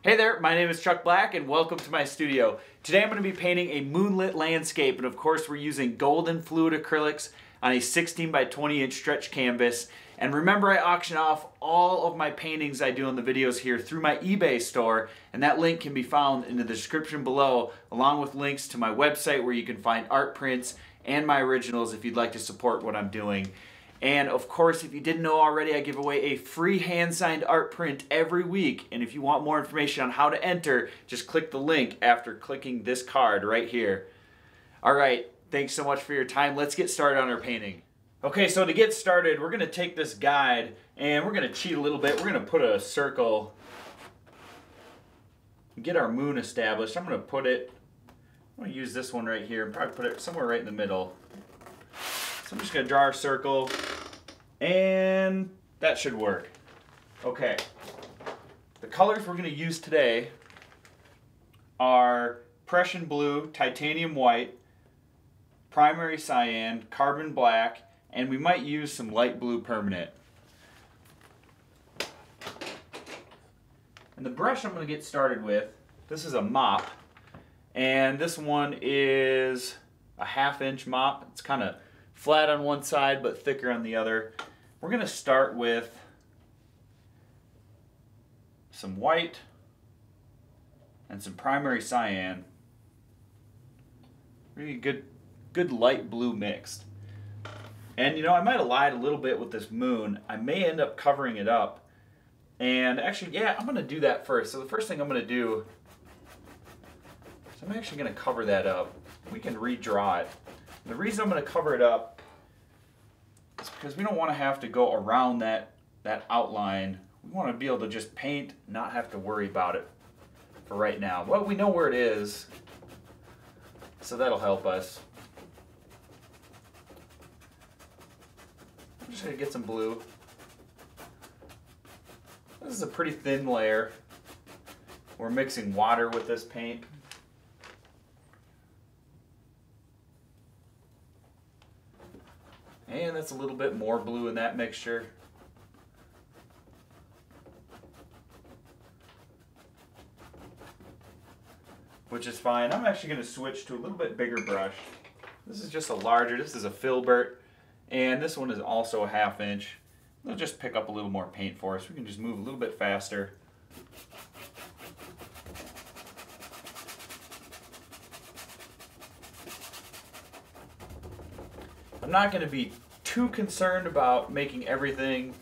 Hey there, my name is Chuck Black and welcome to my studio. Today I'm going to be painting a moonlit landscape, and of course we're using golden fluid acrylics on a 16 by 20 inch stretch canvas. And remember, I auction off all of my paintings I do in the videos here through my eBay store, and that link can be found in the description below, along with links to my website where you can find art prints and my originals if you'd like to support what I'm doing. And of course, if you didn't know already, I give away a free hand-signed art print every week. And if you want more information on how to enter, just click the link after clicking this card right here. All right, thanks so much for your time. Let's get started on our painting. Okay, so to get started, we're gonna take this guide and we're gonna cheat a little bit. We're gonna put a circle, get our moon established. I'm gonna use this one right here and probably put it somewhere right in the middle. So I'm just going to draw our circle, and that should work. Okay, the colors we're going to use today are Prussian blue, titanium white, primary cyan, carbon black, and we might use some light blue permanent. And the brush I'm going to get started with, this is a mop, and this one is a 1/2 inch mop. It's kind of flat on one side but thicker on the other. We're going to start with some white and some primary cyan. Really good light blue mixed. And you know, I might have lied a little bit with this moon. I may end up covering it up. And actually, yeah, I'm going to do that first. So the first thing I'm going to do is I'm actually going to cover that up. We can redraw it. The reason I'm going to cover it up is because we don't want to have to go around that outline. We want to be able to just paint, not have to worry about it for right now. Well, we know where it is, so that'll help us. I'm just going to get some blue. This is a pretty thin layer. We're mixing water with this paint. And that's a little bit more blue in that mixture. Which is fine. I'm actually going to switch to a little bit bigger brush. This is just a larger, this is a filbert. And this one is also a 1/2 inch. It'll just pick up a little more paint for us. We can just move a little bit faster. I'm not going to be too concerned about making everything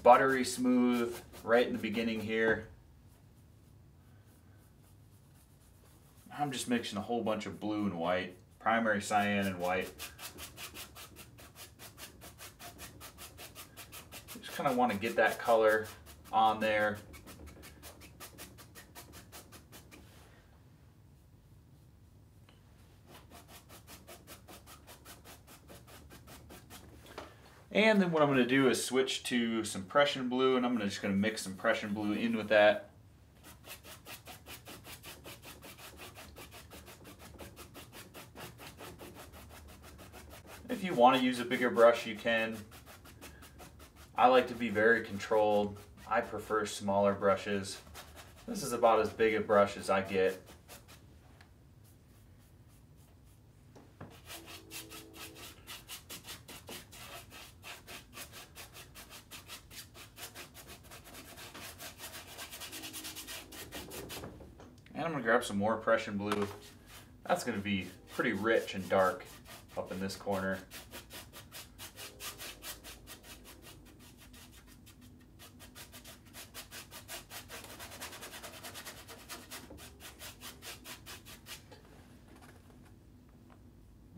buttery smooth right in the beginning here. I'm just mixing a whole bunch of blue and white, primary cyan and white. Just kind of want to get that color on there. And then what I'm going to do is switch to some Prussian blue, and I'm just going to mix some Prussian blue in with that. If you want to use a bigger brush, you can. I like to be very controlled. I prefer smaller brushes. This is about as big a brush as I get. And I'm going to grab some more Prussian blue. That's going to be pretty rich and dark up in this corner.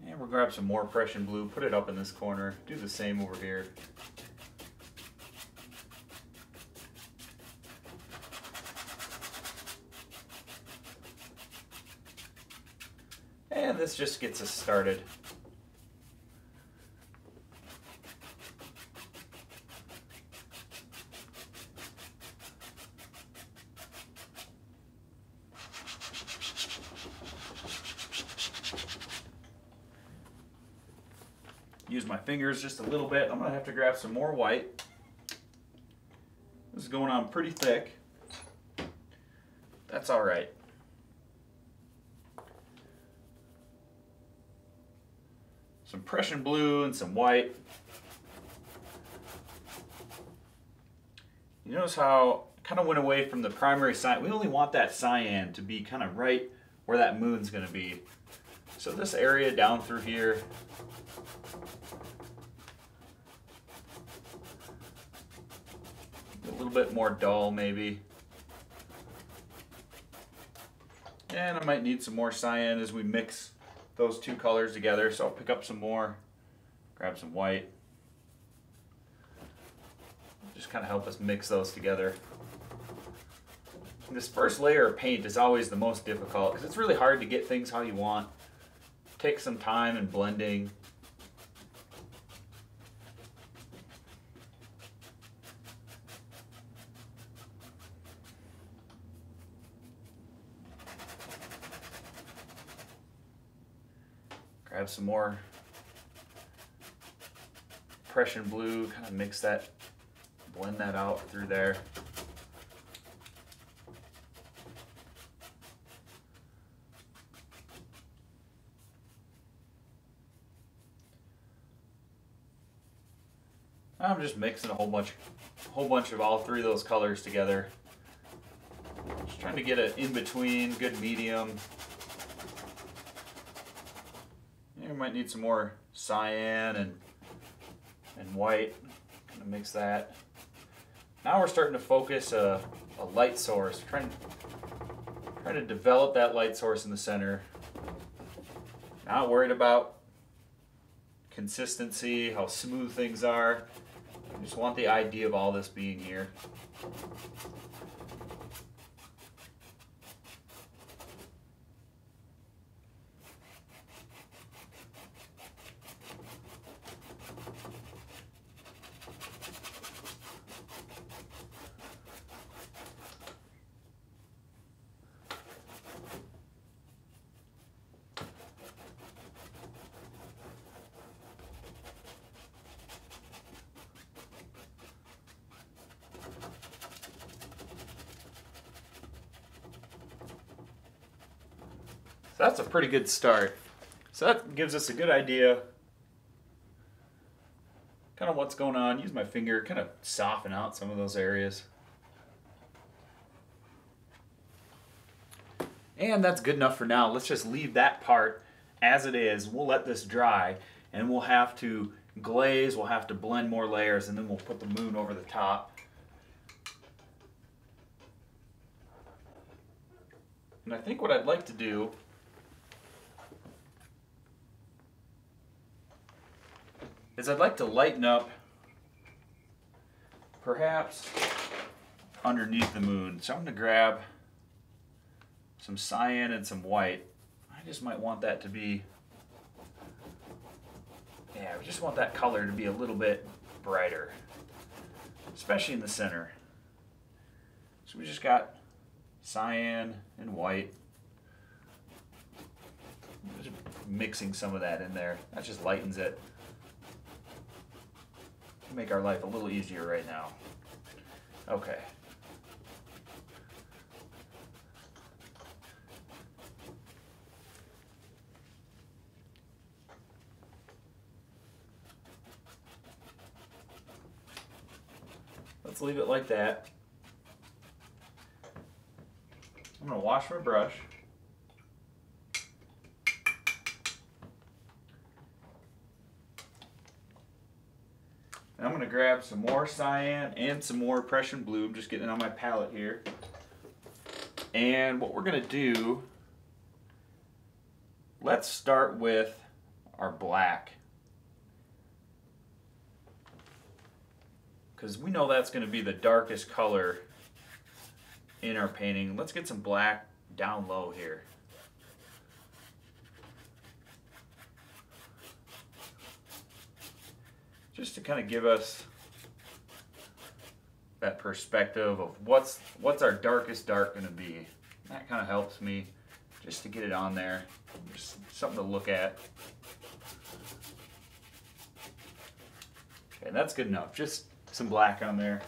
And we'll grab some more Prussian blue, put it up in this corner, do the same over here. And this just gets us started. Use my fingers just a little bit. I'm going to have to grab some more white. This is going on pretty thick. that's all right. Some Prussian blue and some white. You notice how I kind of went away from the primary cyan. We only want that cyan to be kind of right where that moon's going to be. So this area down through here, a little bit more dull maybe. And I might need some more cyan as we mix those two colors together, so I'll pick up some more, grab some white. Just kind of help us mix those together. And this first layer of paint is always the most difficult because it's really hard to get things how you want. Take some time and blending. Grab some more Prussian blue, kind of mix that, blend that out through there. I'm just mixing a whole bunch of all three of those colors together. Just trying to get it in between, good medium. You might need some more cyan and white. Kind of mix that. Now we're starting to focus a light source. Trying to develop that light source in the center. Not worried about consistency, how smooth things are. I just want the idea of all this being here. That's a pretty good start. So that gives us a good idea kind of what's going on. Use my finger, kind of soften out some of those areas. And that's good enough for now. Let's just leave that part as it is. We'll let this dry and we'll have to glaze, we'll have to blend more layers, and then we'll put the moon over the top. And I think what I'd like to do is I'd like to lighten up perhaps underneath the moon. So I'm going to grab some cyan and some white. I just might want that to be, yeah, we just want that color to be a little bit brighter, especially in the center. So we just got cyan and white. Just mixing some of that in there. That just lightens it. Make our life a little easier right now. Okay. Let's leave it like that. I'm going to wash my brush. And I'm going to grab some more cyan and some more Prussian blue. I'm just getting it on my palette here. And what we're going to do, let's start with our black. Because we know that's going to be the darkest color in our painting. Let's get some black down low here. Just to kind of give us that perspective of what's our darkest dark going to be. That kind of helps me just to get it on there. Just something to look at. Okay, that's good enough. Just some black on there.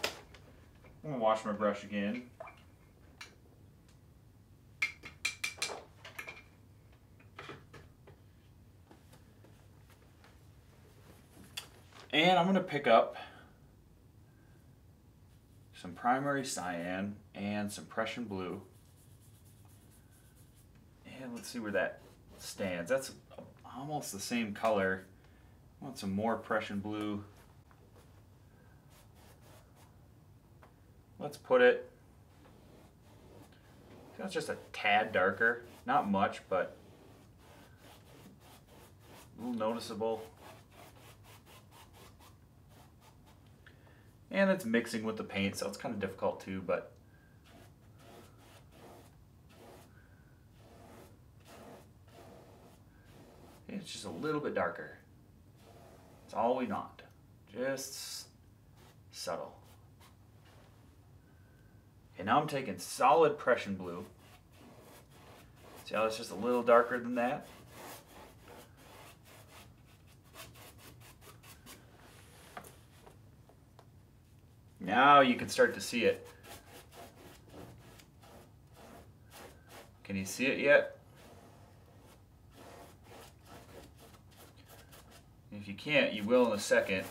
I'm going to wash my brush again. And I'm going to pick up some primary cyan and some Prussian blue. And let's see where that stands. That's almost the same color. I want some more Prussian blue. Let's put it, that's just a tad darker. Not much, but a little noticeable. And it's mixing with the paint, so it's kind of difficult too, but it's just a little bit darker. That's all we want. Just subtle. Okay, now I'm taking solid Prussian blue. See how it's just a little darker than that? Now you can start to see it. Can you see it yet? If you can't, you will in a second.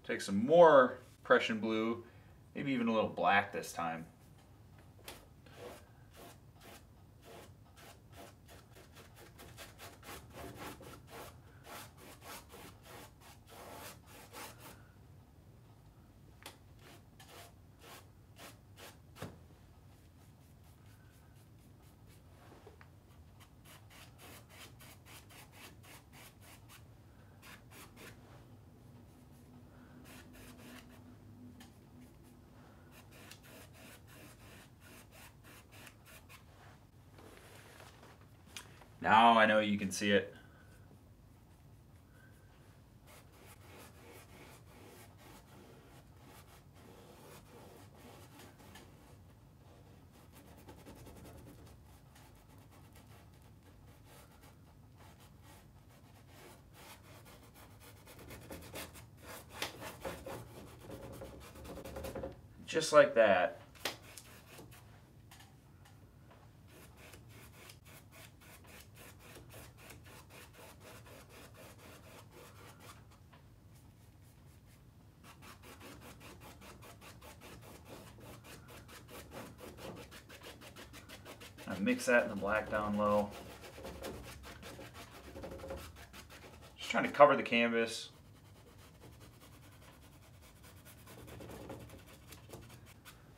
Take some more Prussian blue, maybe even a little black this time. Now I know you can see it. Just like that. I mix that in the black down low. Just trying to cover the canvas.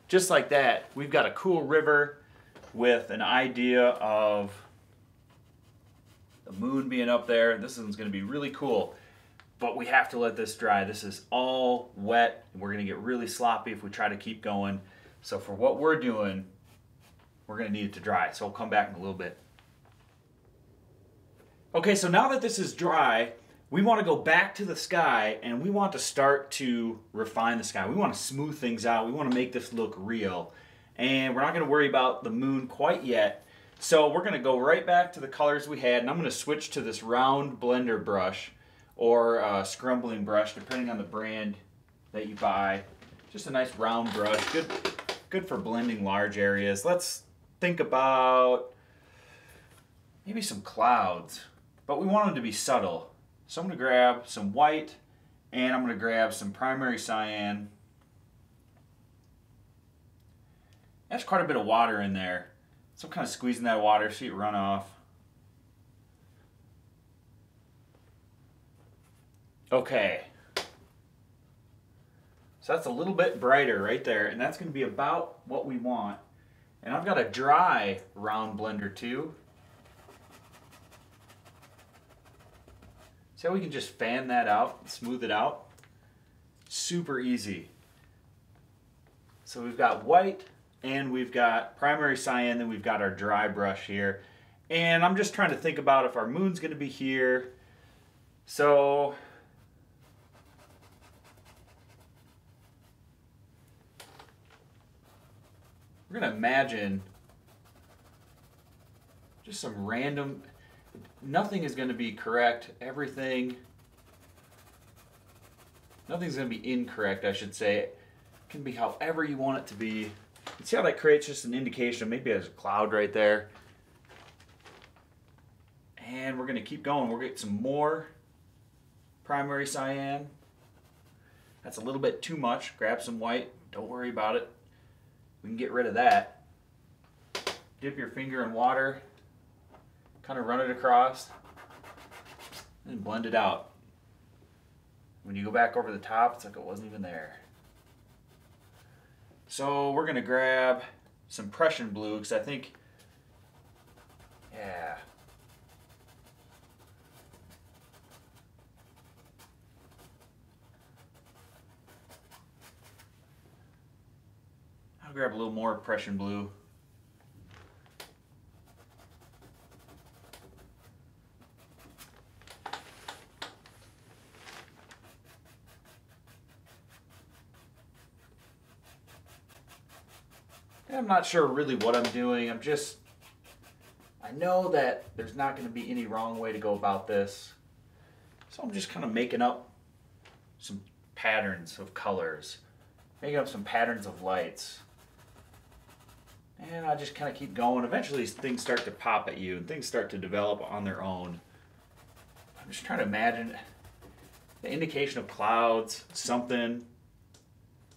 Just like that, we've got a cool river with an idea of the moon being up there. This one's going to be really cool, but we have to let this dry. This is all wet. We're going to get really sloppy if we try to keep going. So for what we're doing, we're going to need it to dry. So I'll come back in a little bit. Okay, so now that this is dry, we want to go back to the sky and we want to start to refine the sky. We want to smooth things out. We want to make this look real. And we're not going to worry about the moon quite yet. So we're going to go right back to the colors we had, and I'm going to switch to this round blender brush or scrumbling brush, depending on the brand that you buy. Just a nice round brush, good for blending large areas. Let's think about maybe some clouds, but we want them to be subtle. So I'm going to grab some white, and I'm going to grab some primary cyan. That's quite a bit of water in there. So I'm kind of squeezing that water, see it run off. Okay. So that's a little bit brighter right there, and that's going to be about what we want. And I've got a dry round blender too. See how we can just fan that out, smooth it out? Super easy. So we've got white, and we've got primary cyan, then we've got our dry brush here. And I'm just trying to think about if our moon's going to be here. So we're going to imagine just some random, nothing is going to be correct. Nothing's going to be incorrect, I should say. It can be however you want it to be. You see how that creates just an indication? Maybe there's a cloud right there. And we're going to keep going. We'll get some more primary cyan. That's a little bit too much. Grab some white. Don't worry about it. We can get rid of that. Dip your finger in water. Kind of run it across. And blend it out. When you go back over the top, it's like it wasn't even there. So we're going to grab some Prussian blue because I think, yeah. I'll grab a little more Prussian blue. I'm not sure really what I'm doing. I know that there's not going to be any wrong way to go about this. So I'm just kind of making up some patterns of colors, making up some patterns of lights. And I just kind of keep going. Eventually things start to pop at you and things start to develop on their own. I'm just trying to imagine the indication of clouds, something.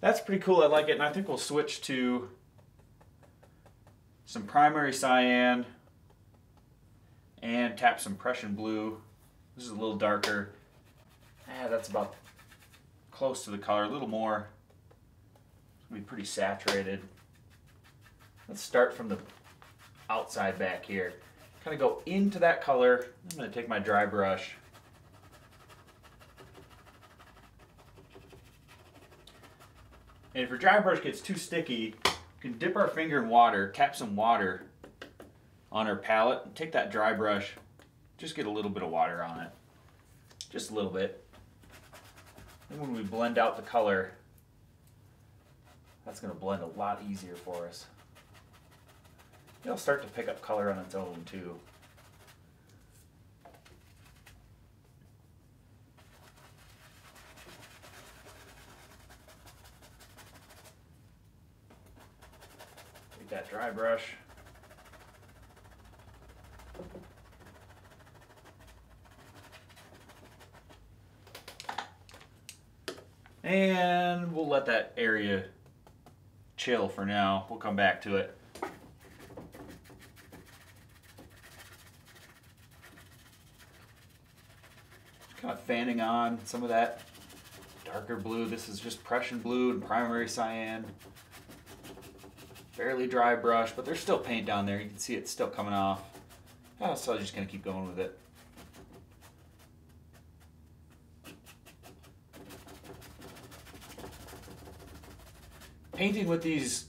That's pretty cool. I like it. And I think we'll switch to some primary cyan and tap some Prussian blue. This is a little darker. That's about close to the color, a little more. It's gonna be pretty saturated. Let's start from the outside back here. Kind of go into that color. I'm gonna take my dry brush. And if your dry brush gets too sticky, we can dip our finger in water, tap some water on our palette, and take that dry brush, just get a little bit of water on it. Just a little bit. And when we blend out the color, that's going to blend a lot easier for us. It'll start to pick up color on its own too. That dry brush. And we'll let that area chill for now. We'll come back to it. Just kind of fanning on some of that darker blue. This is just Prussian blue and primary cyan. Fairly dry brush, but there's still paint down there. You can see it's still coming off. So I'm just going to keep going with it. Painting with these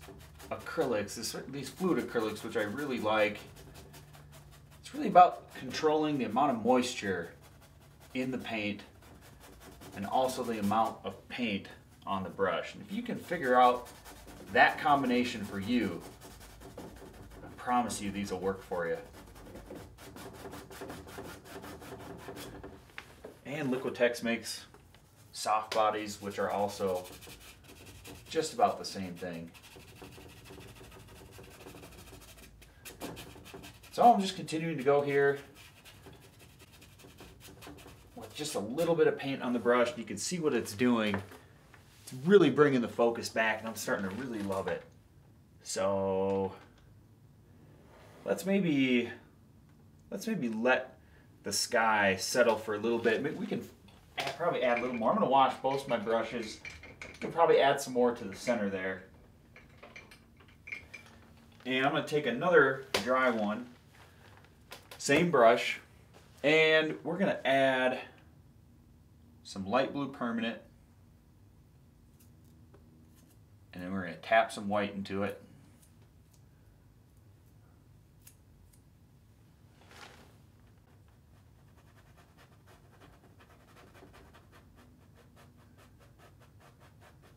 acrylics, these fluid acrylics, which I really like, it's really about controlling the amount of moisture in the paint and also the amount of paint on the brush. And if you can figure out that combination for you, I promise you these will work for you. And Liquitex makes soft bodies, which are also just about the same thing. So I'm just continuing to go here with just a little bit of paint on the brush. You can see what it's doing. It's really bringing the focus back, and I'm starting to really love it. So let's maybe let the sky settle for a little bit. Maybe we can probably add a little more. I'm going to wash both my brushes. I can probably add some more to the center there. And I'm going to take another dry one, same brush, and we're going to add some light blue permanent. And then we're going to tap some white into it.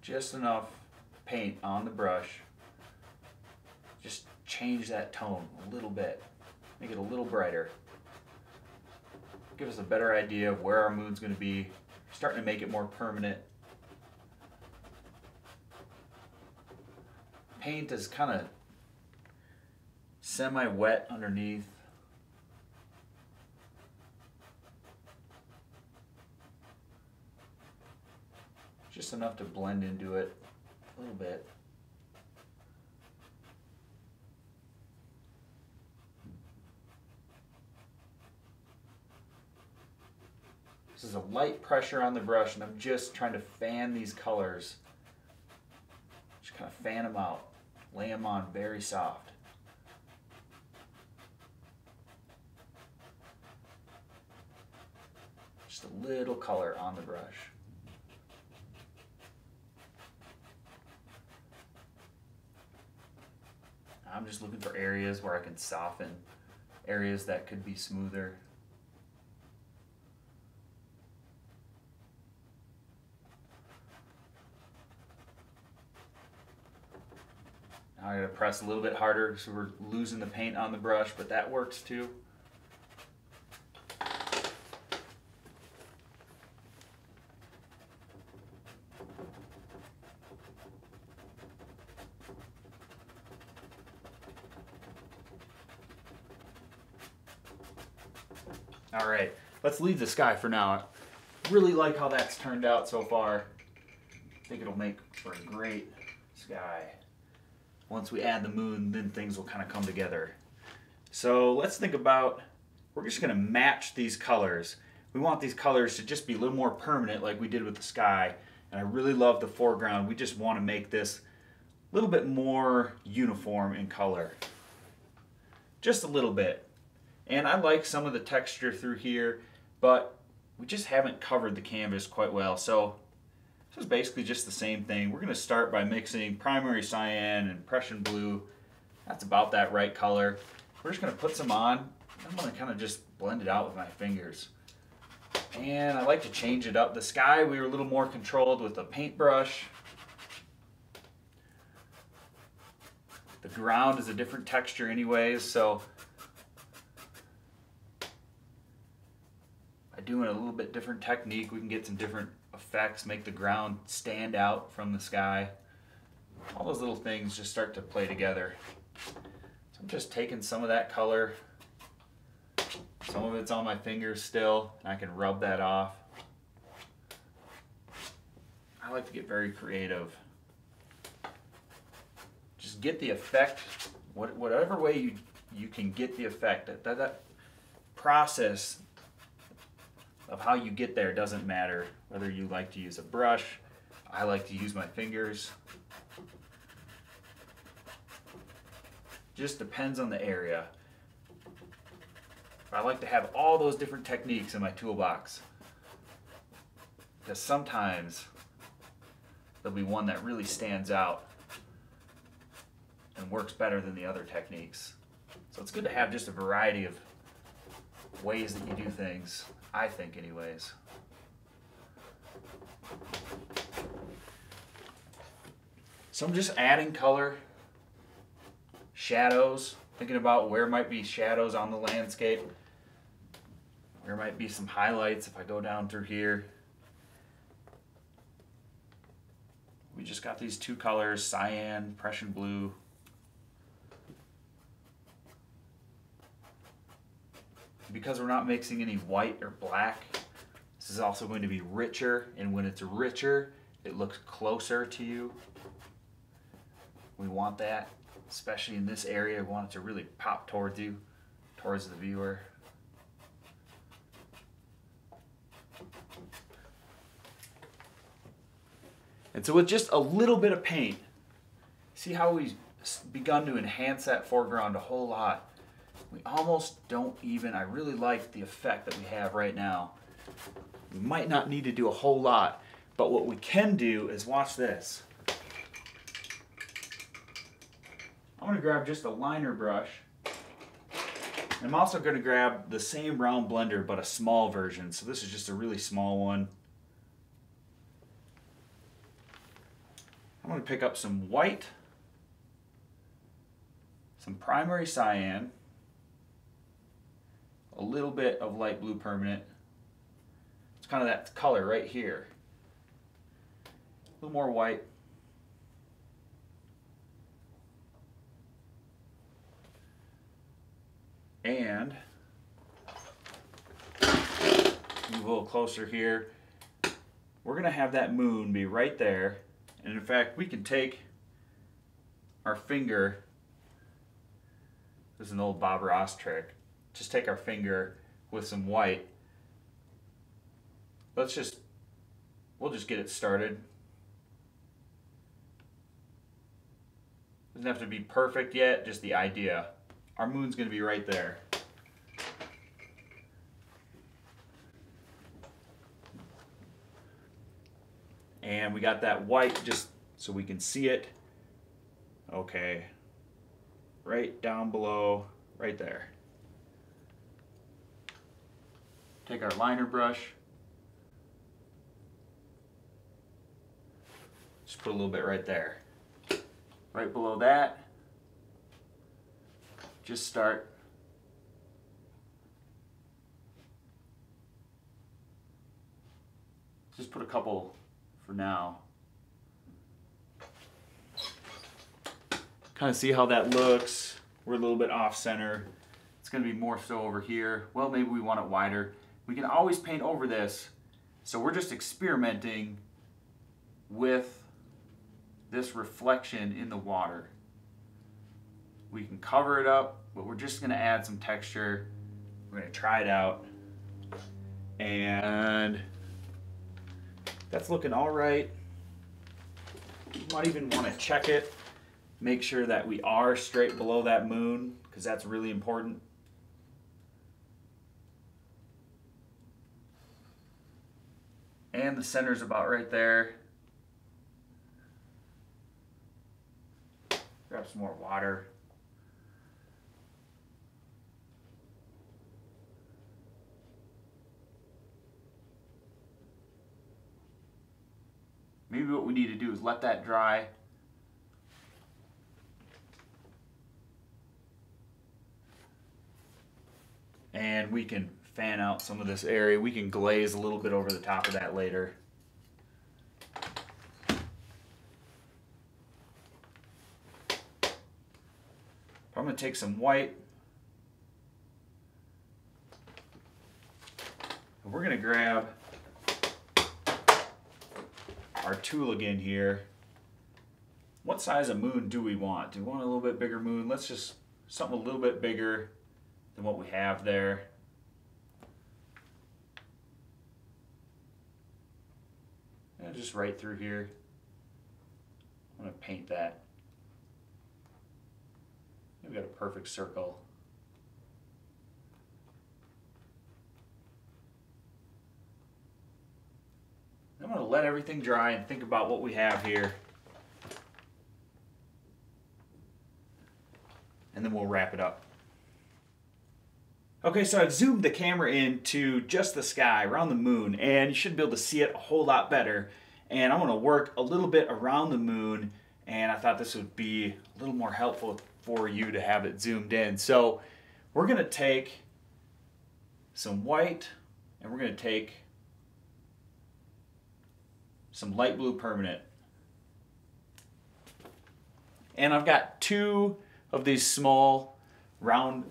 Just enough paint on the brush. Just change that tone a little bit. Make it a little brighter. Give us a better idea of where our mood's going to be. Starting to make it more permanent. Paint is kind of semi-wet underneath. Just enough to blend into it a little bit. This is a light pressure on the brush, and I'm just trying to fan these colors. Just kind of fan them out, lay them on very soft. Just a little color on the brush. I'm just looking for areas where I can soften, areas that could be smoother. Now I gotta press a little bit harder so we're losing the paint on the brush, but that works too. All right, let's leave the sky for now. I really like how that's turned out so far. I think it'll make for a great sky. Once we add the moon, then things will kind of come together. So let's think about, we're just gonna match these colors. We want these colors to just be a little more permanent like we did with the sky. And I really love the foreground. We just wanna make this a little bit more uniform in color. Just a little bit. And I like some of the texture through here, but we just haven't covered the canvas quite well. So this is basically just the same thing. We're gonna start by mixing primary cyan and Prussian blue. That's about that right color. We're just gonna put some on. I'm gonna kind of just blend it out with my fingers. And I like to change it up. The sky, we were a little more controlled with a paintbrush. The ground is a different texture anyways, so by doing a little bit different technique, we can get some different effects, make the ground stand out from the sky. All those little things just start to play together. So I'm just taking some of that color. Some of it's on my fingers still, and I can rub that off. I like to get very creative. Just get the effect, whatever way you can get the effect. That process of how you get there doesn't matter. Whether you like to use a brush, I like to use my fingers. Just depends on the area. I like to have all those different techniques in my toolbox, because sometimes there'll be one that really stands out and works better than the other techniques. So it's good to have just a variety of ways that you do things, I think anyways. So I'm just adding color, shadows, thinking about where might be shadows on the landscape. There might be some highlights if I go down through here. We just got these two colors, cyan, Prussian blue. Because we're not mixing any white or black, this is also going to be richer, and when it's richer, it looks closer to you. We want that, especially in this area. We want it to really pop towards you, towards the viewer. And so with just a little bit of paint, see how we've begun to enhance that foreground a whole lot. We almost don't even, I really like the effect that we have right now. We might not need to do a whole lot, but what we can do is watch this. I'm going to grab just a liner brush. I'm also going to grab the same round blender, but a small version. So this is just a really small one. I'm going to pick up some white, some primary cyan, a little bit of light blue permanent. It's kind of that color right here. A little more white. And move a little closer here. we're going to have that moon be right there. And in fact, we can take our finger. This is an old Bob Ross trick. Just take our finger with some white. We'll just get it started. Doesn't have to be perfect yet, just the idea. Our moon's going to be right there. And we got that white just so we can see it. Okay. Right down below, right there. Take our liner brush. Just put a little bit right there. Right below that, just start just put a couple for now. Kind of see how that looks. We're a little bit off center. It's going to be more so over here. Well, maybe we want it wider. We can always paint over this. So we're just experimenting with this reflection in the water. We can cover it up, but we're just going to add some texture. We're going to try it out. And that's looking all right. You might even want to check it. Make sure that we are straight below that moon, because that's really important. And the center's about right there. Grab some more water. Maybe what we need to do is let that dry. And we can fan out some of this area. We can glaze a little bit over the top of that later. I'm going to take some white. And we're going to grab our tool again here. What size of moon do we want? Do we want a little bit bigger moon? Let's just something a little bit bigger than what we have there. And just right through here. I'm going to paint that. We've got a perfect circle. I'm going to let everything dry and think about what we have here. And then we'll wrap it up. Okay, so I've zoomed the camera in to just the sky around the moon, and you should be able to see it a whole lot better. And I want to work a little bit around the moon, and I thought this would be a little more helpful for you to have it zoomed in. So we're going to take some white, and we're going to take some light blue permanent. And I've got two of these small round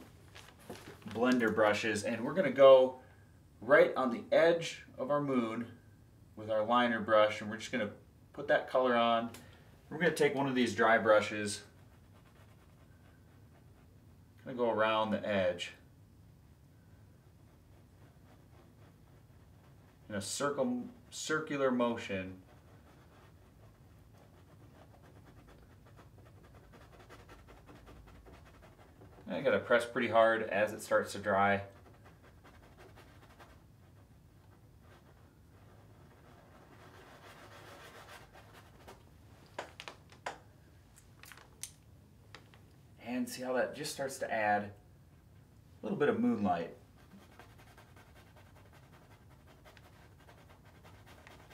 blender brushes, and we're going to go right on the edge of our moon with our liner brush, and we're just going to put that color on. We're going to take one of these dry brushes. I'm going to go around the edge in a circular motion. And I got to press pretty hard as it starts to dry. And see how that just starts to add a little bit of moonlight.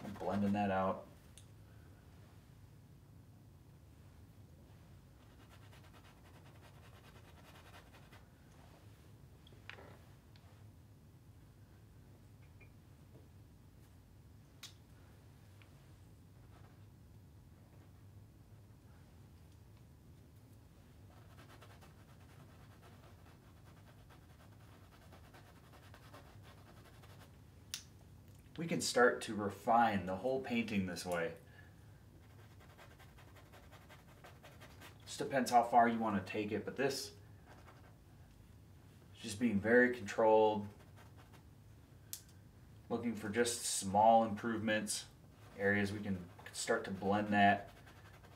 I'm blending that out. we can start to refine the whole painting this way. Just depends how far you want to take it, but this is just being very controlled, looking for just small improvements, areas we can start to blend that,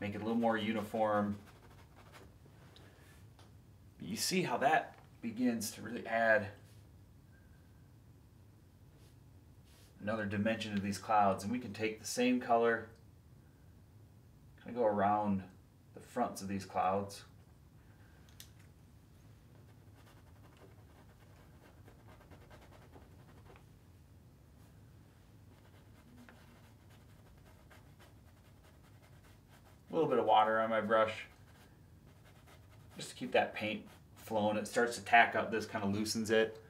make it a little more uniform. But you see how that begins to really add another dimension to these clouds, and we can take the same color, kind of go around the fronts of these clouds. A little bit of water on my brush just to keep that paint flowing. It starts to tack up, this kind of loosens it.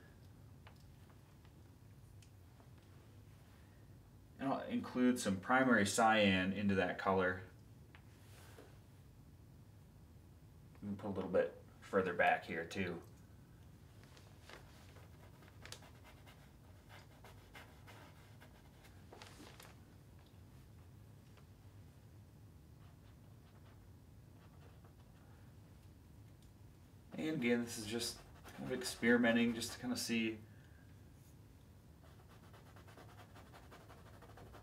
And I'll include some primary cyan into that color. And put a little bit further back here too. And again, this is just kind of experimenting, just to kind of see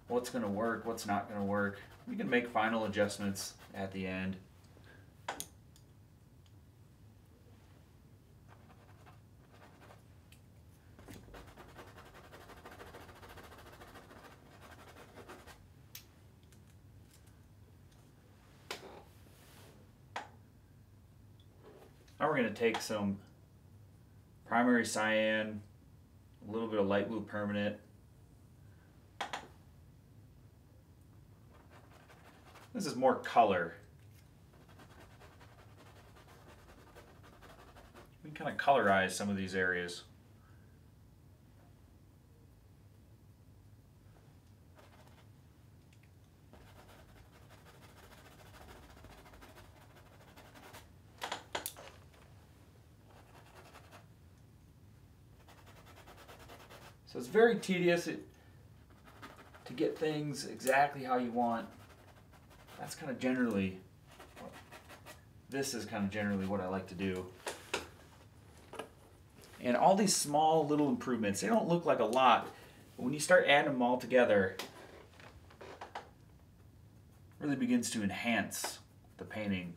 what's going to work, what's not going to work. We can make final adjustments at the end. Now we're going to take some primary cyan, a little bit of light blue permanent. This is more color. We can kind of colorize some of these areas. So it's very tedious to get things exactly how you want. That's kind of generally, this is kind of generally what I like to do. And all these small little improvements, they don't look like a lot, but when you start adding them all together, it really begins to enhance the painting.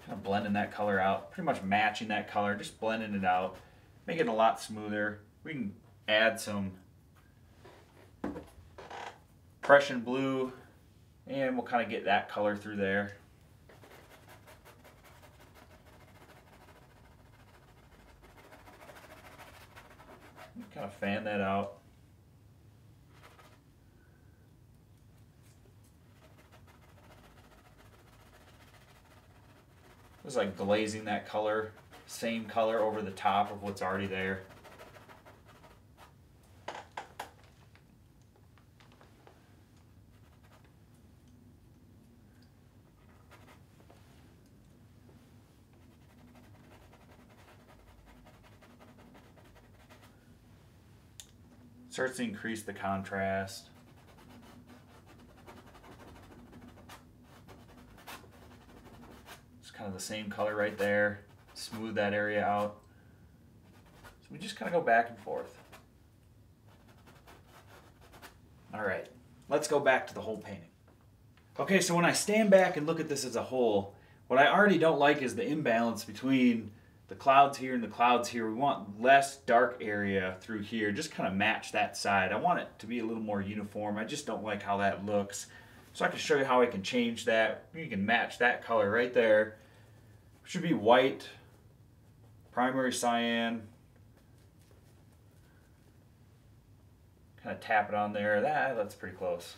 Kind of blending that color out, pretty much matching that color, just blending it out, making it a lot smoother. We can add some Prussian blue, and we'll kind of get that color through there. Kind of fan that out. Just like glazing that color, same color over the top of what's already there. Starts to increase the contrast. It's kind of the same color right there. Smooth that area out. So we just kind of go back and forth. All right, let's go back to the whole painting. Okay, so when I stand back and look at this as a whole, what I already don't like is the imbalance between the clouds here and the clouds here. We want less dark area through here. Just kind of match that side. I want it to be a little more uniform. I just don't like how that looks. So I can show you how I can change that. You can match that color right there. It should be white, primary cyan. Kind of tap it on there. That's pretty close.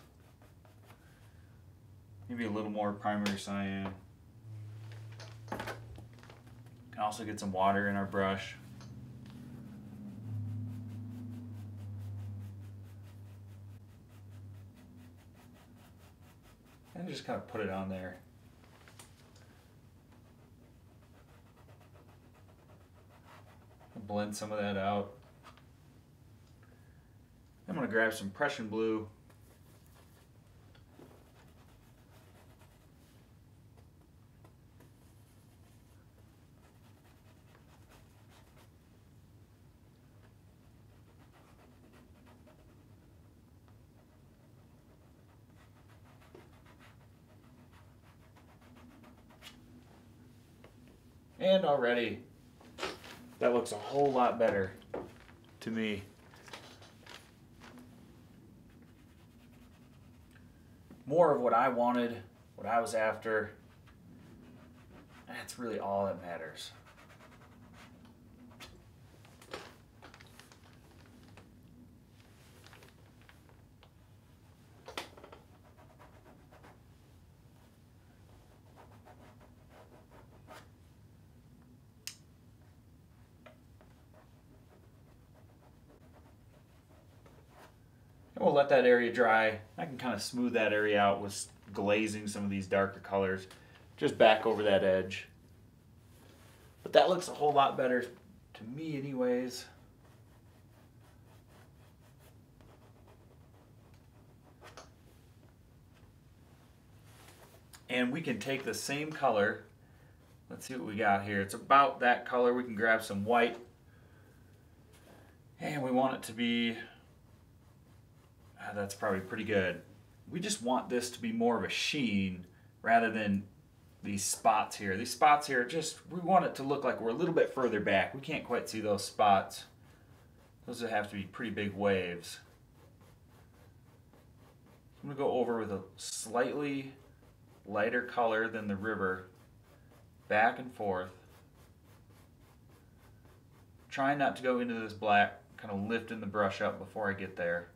Maybe a little more primary cyan. Can also get some water in our brush. And just kind of put it on there. blend some of that out. I'm going to grab some Prussian blue. And already, that looks a whole lot better to me. More of what I wanted, what I was after. That's really all that matters. And we'll let that area dry. I can kind of smooth that area out with glazing some of these darker colors, just back over that edge. But that looks a whole lot better to me anyways. And we can take the same color. Let's see what we got here. It's about that color. We can grab some white. And we want it to be, that's probably pretty good. We just want this to be more of a sheen rather than these spots here. These spots here, we want it to look like we're a little bit further back. We can't quite see those spots. Those would have to be pretty big waves. I'm going to go over with a slightly lighter color than the river, back and forth. Trying not to go into this black, kind of lifting the brush up before I get there.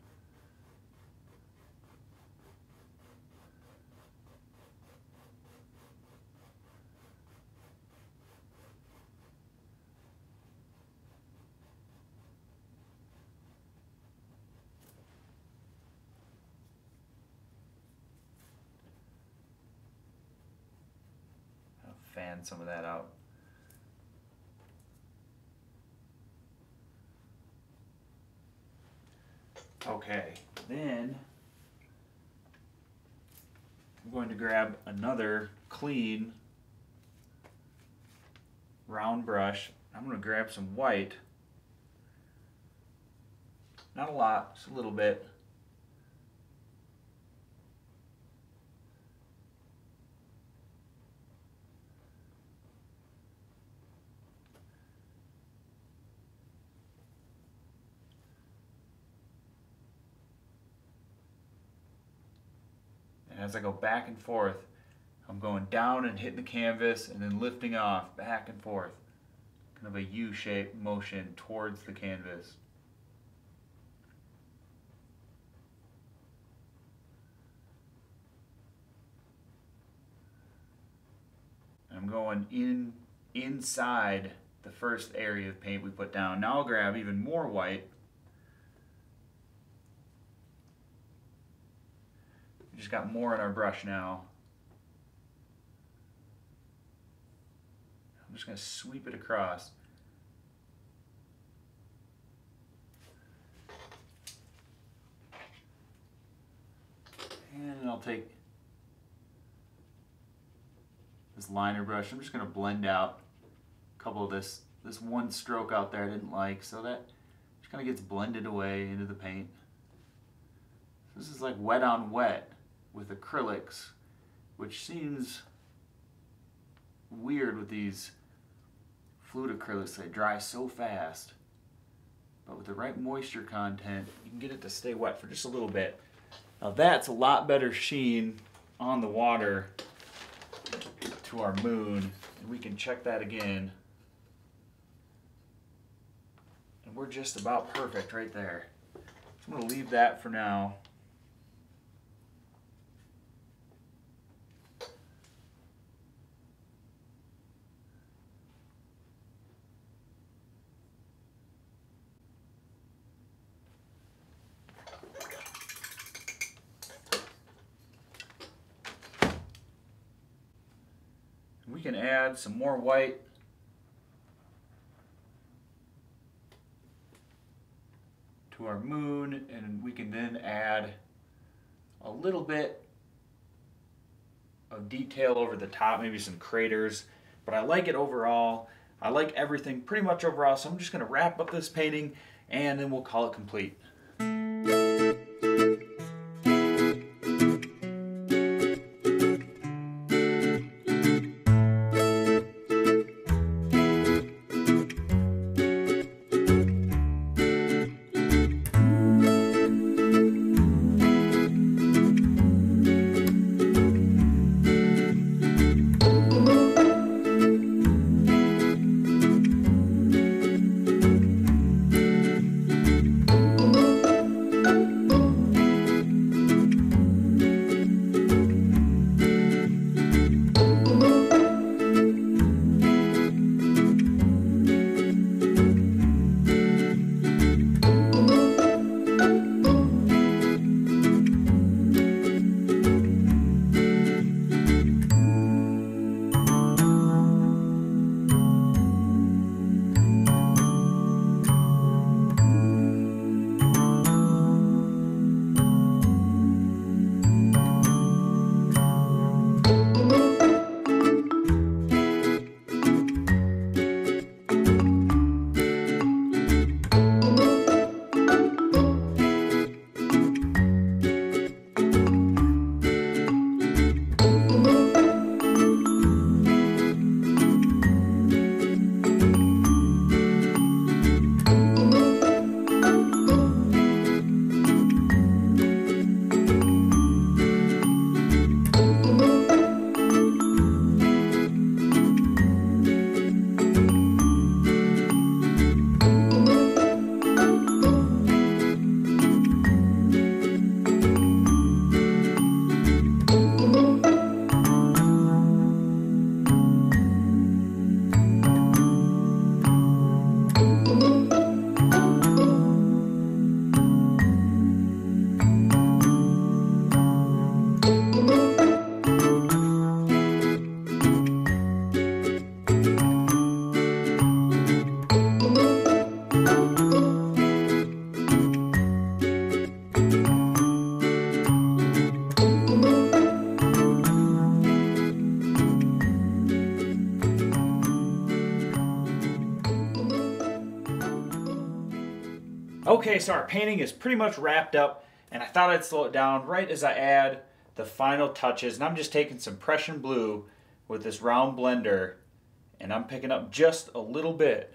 Fan some of that out. Okay, then I'm going to grab another clean round brush. I'm going to grab some white. Not a lot, just a little bit. As I go back and forth, I'm going down and hitting the canvas and then lifting off, back and forth. Kind of a U-shaped motion towards the canvas. I'm going inside the first area of paint we put down. Now I'll grab even more white. We just got more in our brush now. I'm just going to sweep it across. And I'll take this liner brush. I'm just going to blend out a couple of this one stroke out there I didn't like, so that just kind of gets blended away into the paint. This is like wet on wet with acrylics, which seems weird with these fluid acrylics. They dry so fast, but with the right moisture content you can get it to stay wet for just a little bit. Now that's a lot better sheen on the water to our moon, and we can check that again, and we're just about perfect right there. So I'm going to leave that for now. We can add some more white. to our moon, and we can then add a little bit of detail over the top, maybe some craters, but I like it overall. I like everything pretty much overall, so I'm just going to wrap up this painting and then we'll call it complete. Okay, so our painting is pretty much wrapped up, and I thought I'd slow it down right as I add the final touches. And I'm just taking some Prussian blue with this round blender, and I'm picking up just a little bit.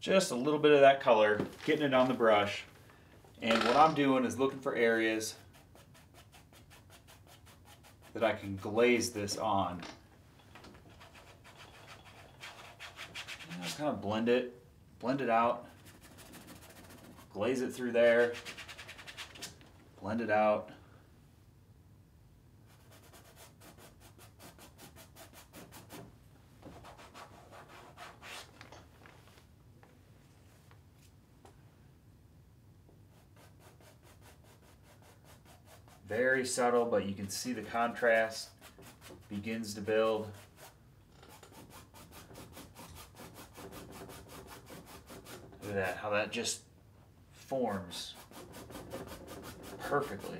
Just a little bit of that color, getting it on the brush. And what I'm doing is looking for areas that I can glaze this on. Just kind of blend it out, glaze it through there, blend it out. Very subtle, but you can see the contrast begins to build. Look at that, how that just forms perfectly.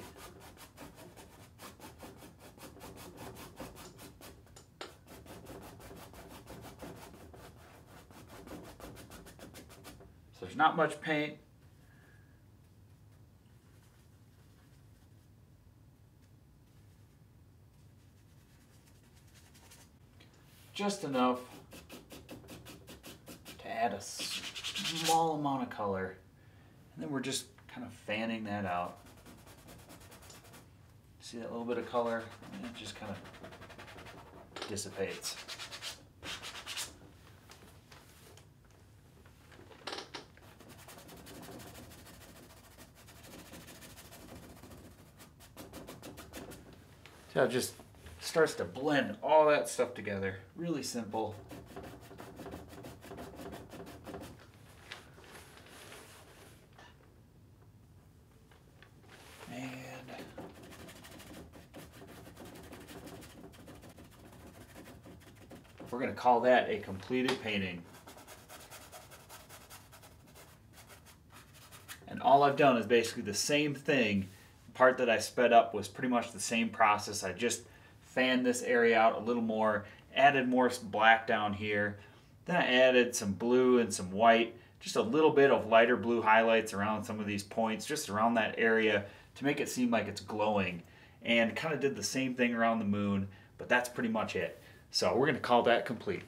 So there's not much paint. Just enough to add a small amount of color, and then we're just kind of fanning that out. See that little bit of color? And it just kind of dissipates. So it just starts to blend all that stuff together. Really simple. And we're going to call that a completed painting. And all I've done is basically the same thing. The part that I sped up was pretty much the same process. I just fanned this area out a little more, added more black down here. Then I added some blue and some white, just a little bit of lighter blue highlights around some of these points, just around that area to make it seem like it's glowing. And kind of did the same thing around the moon, but that's pretty much it. So we're going to call that complete.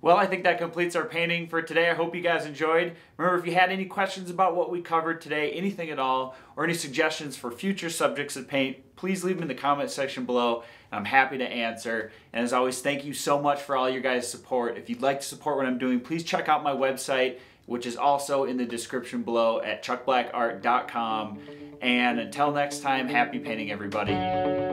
Well, I think that completes our painting for today. I hope you guys enjoyed. Remember, if you had any questions about what we covered today, anything at all, or any suggestions for future subjects of paint, please leave them in the comment section below, and I'm happy to answer. And as always, thank you so much for all your guys' support. If you'd like to support what I'm doing, please check out my website, which is also in the description below at chuckblackart.com. And until next time, happy painting, everybody.